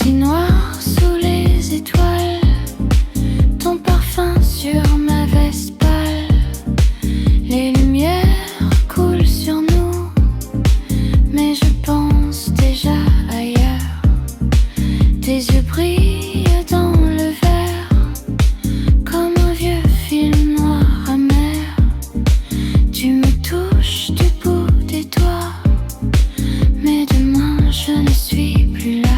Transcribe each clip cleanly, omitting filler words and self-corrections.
Si noir sous les étoiles, ton parfum sur ma veste pâle, les lumières coulent sur nous, mais je pense déjà ailleurs. Tes yeux brillent dans le verre, comme un vieux film noir amer. Tu me touches du bout des doigts, mais demain je ne suis plus là.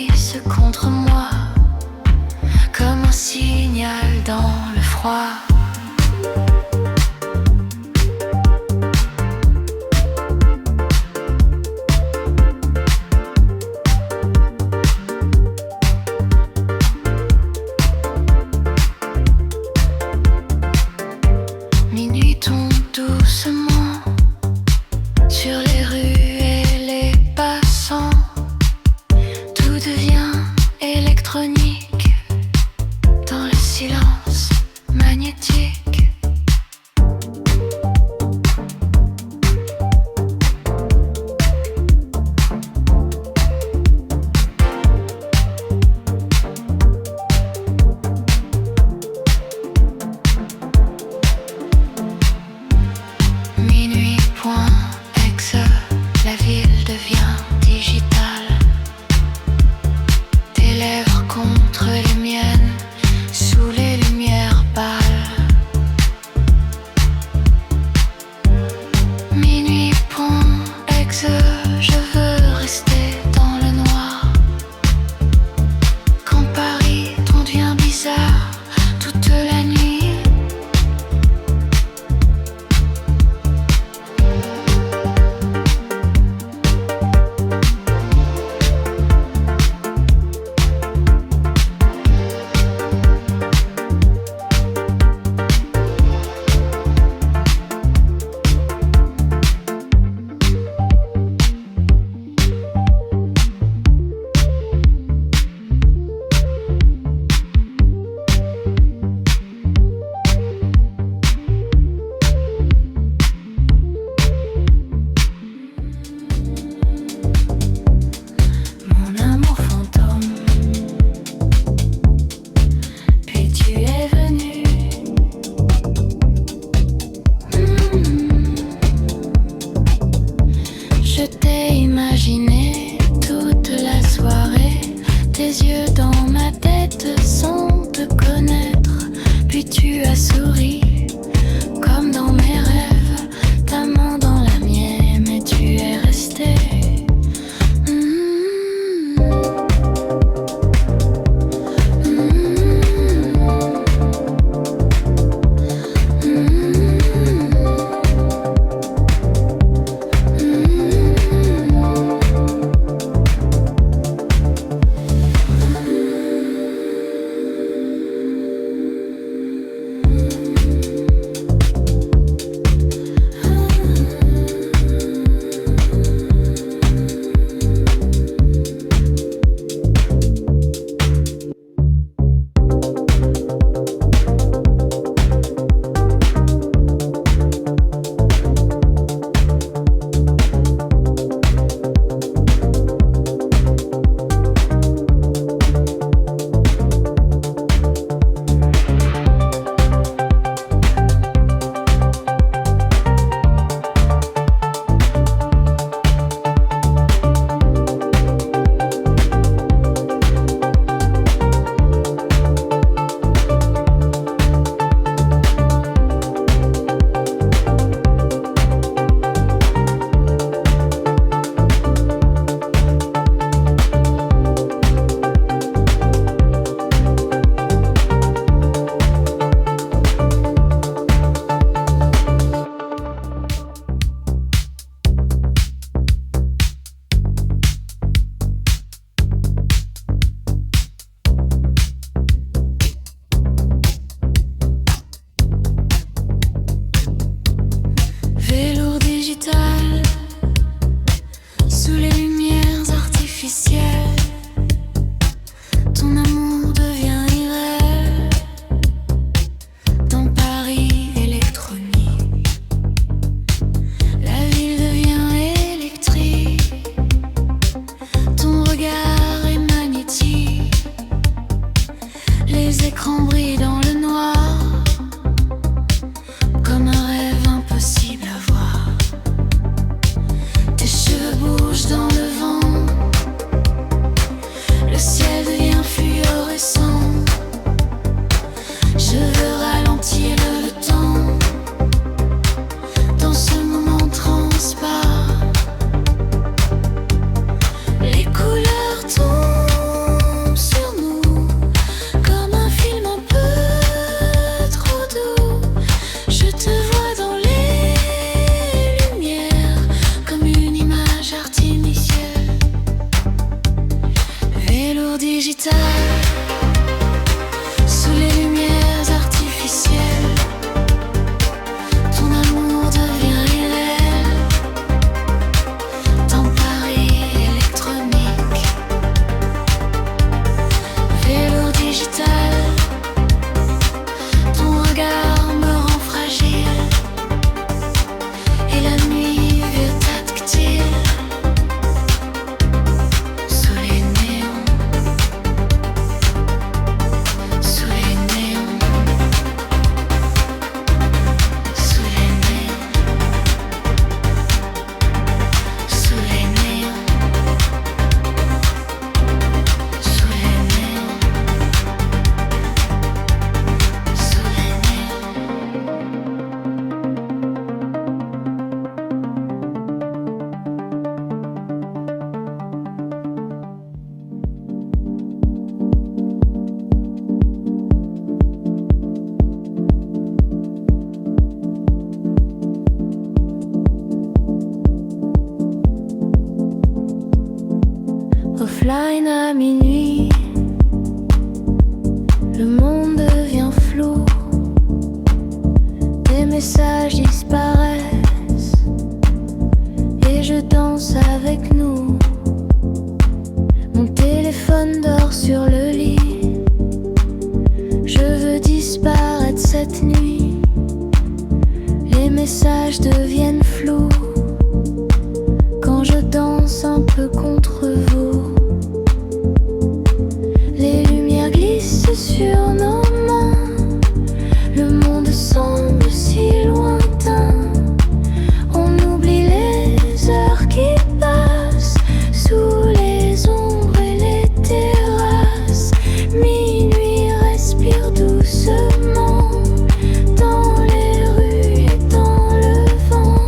glisse contre moi, comme un signal dans le froid. Minuit tombe doucement sur les rues et les passants. Tout devient électronique dans le silence magnétique. Minuit point exe, la ville devient digitale. Tes lèvres contre les miennes, sous les lumières pâles. Minuit point exe, je veux rester dans le noir. Quand Paris t'en devient bizarre toute la nuit. Mon amour fantôme, puis tu es venu. Je t'ai imaginé toute la soirée, tes yeux dans ma tête sans te connaître. Puis tu as souri, comme dans mes rêves, ta main dans la mienne et tu es resté. Velours digital, sous les lumières artificielles. Ton amour devient irréel dans Paris électronique. La ville devient électrique, ton regard est magnétique. Les écrans brillent dans le noir, comme un rêve impossible à voir. Tes cheveux bougent dans le vent, le ciel devient fluorescent. Je veux ralentir le temps dans ce moment transparent. Les couleurs tombent. digital, sous les lumières artificielles, ton amour devient réel. Dans Paris électronique, vélo digital, ton regard me rend fragile. Et la nuit vue tactile, sous les néons, sous les néons, sous les néons, sous les néons, sous les néons, sous les offline à minuit, le monde devient flou, des messages disparaissent et je danse avec nous. Mon téléphone dort sur le lit, je veux disparaître cette nuit. Les messages deviennent flous quand je danse un peu contre vous. Les lumières glissent sur nos mains, le monde semble si lointain. On oublie les heures qui passent sous les ombres et les terrasses. Minuit respire doucement dans les rues et dans le vent.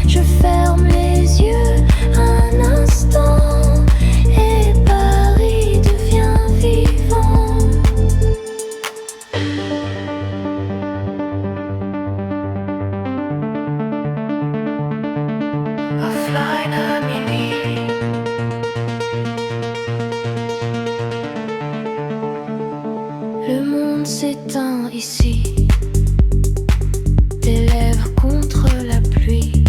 Je ferme les yeux un instant et Paris devient vivant. Offline à minuit, le monde s'éteint ici, tes lèvres contre la pluie,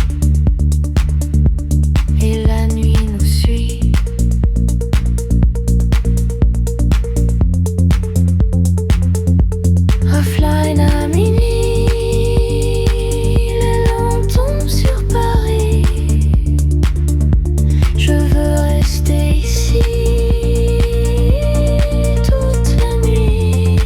et la nuit nous suit. Offline à minuit, les lampes tombent sur Paris. Je veux rester ici toute la nuit.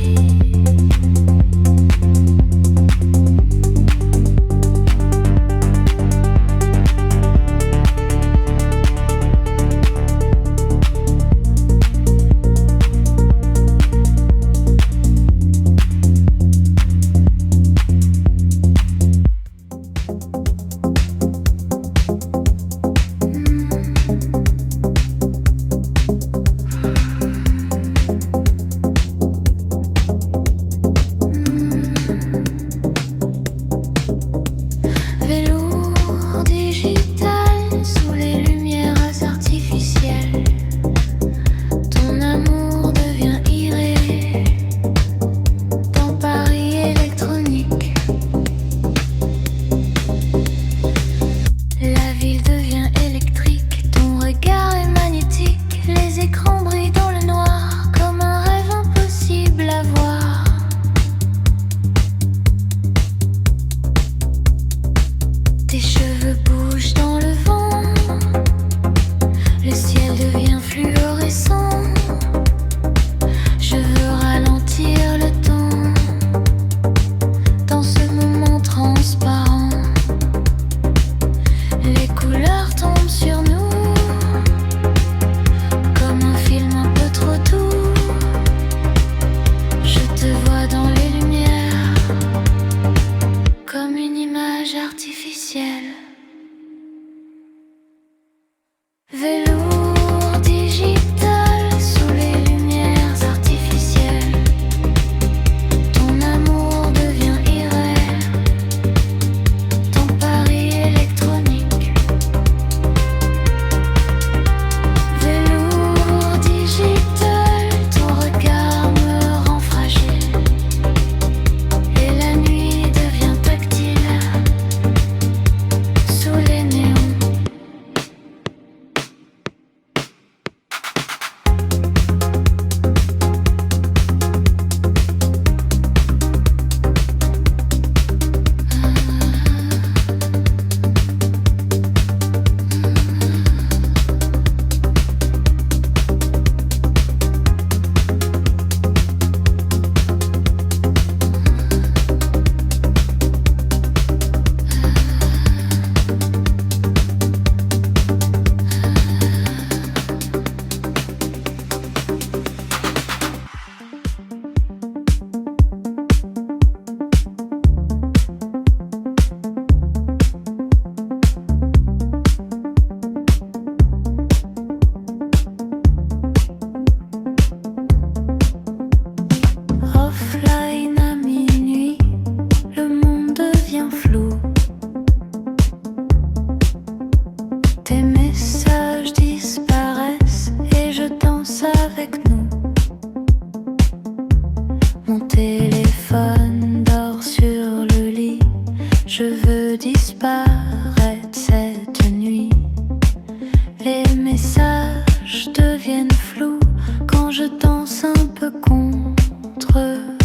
quand je danse un peu contre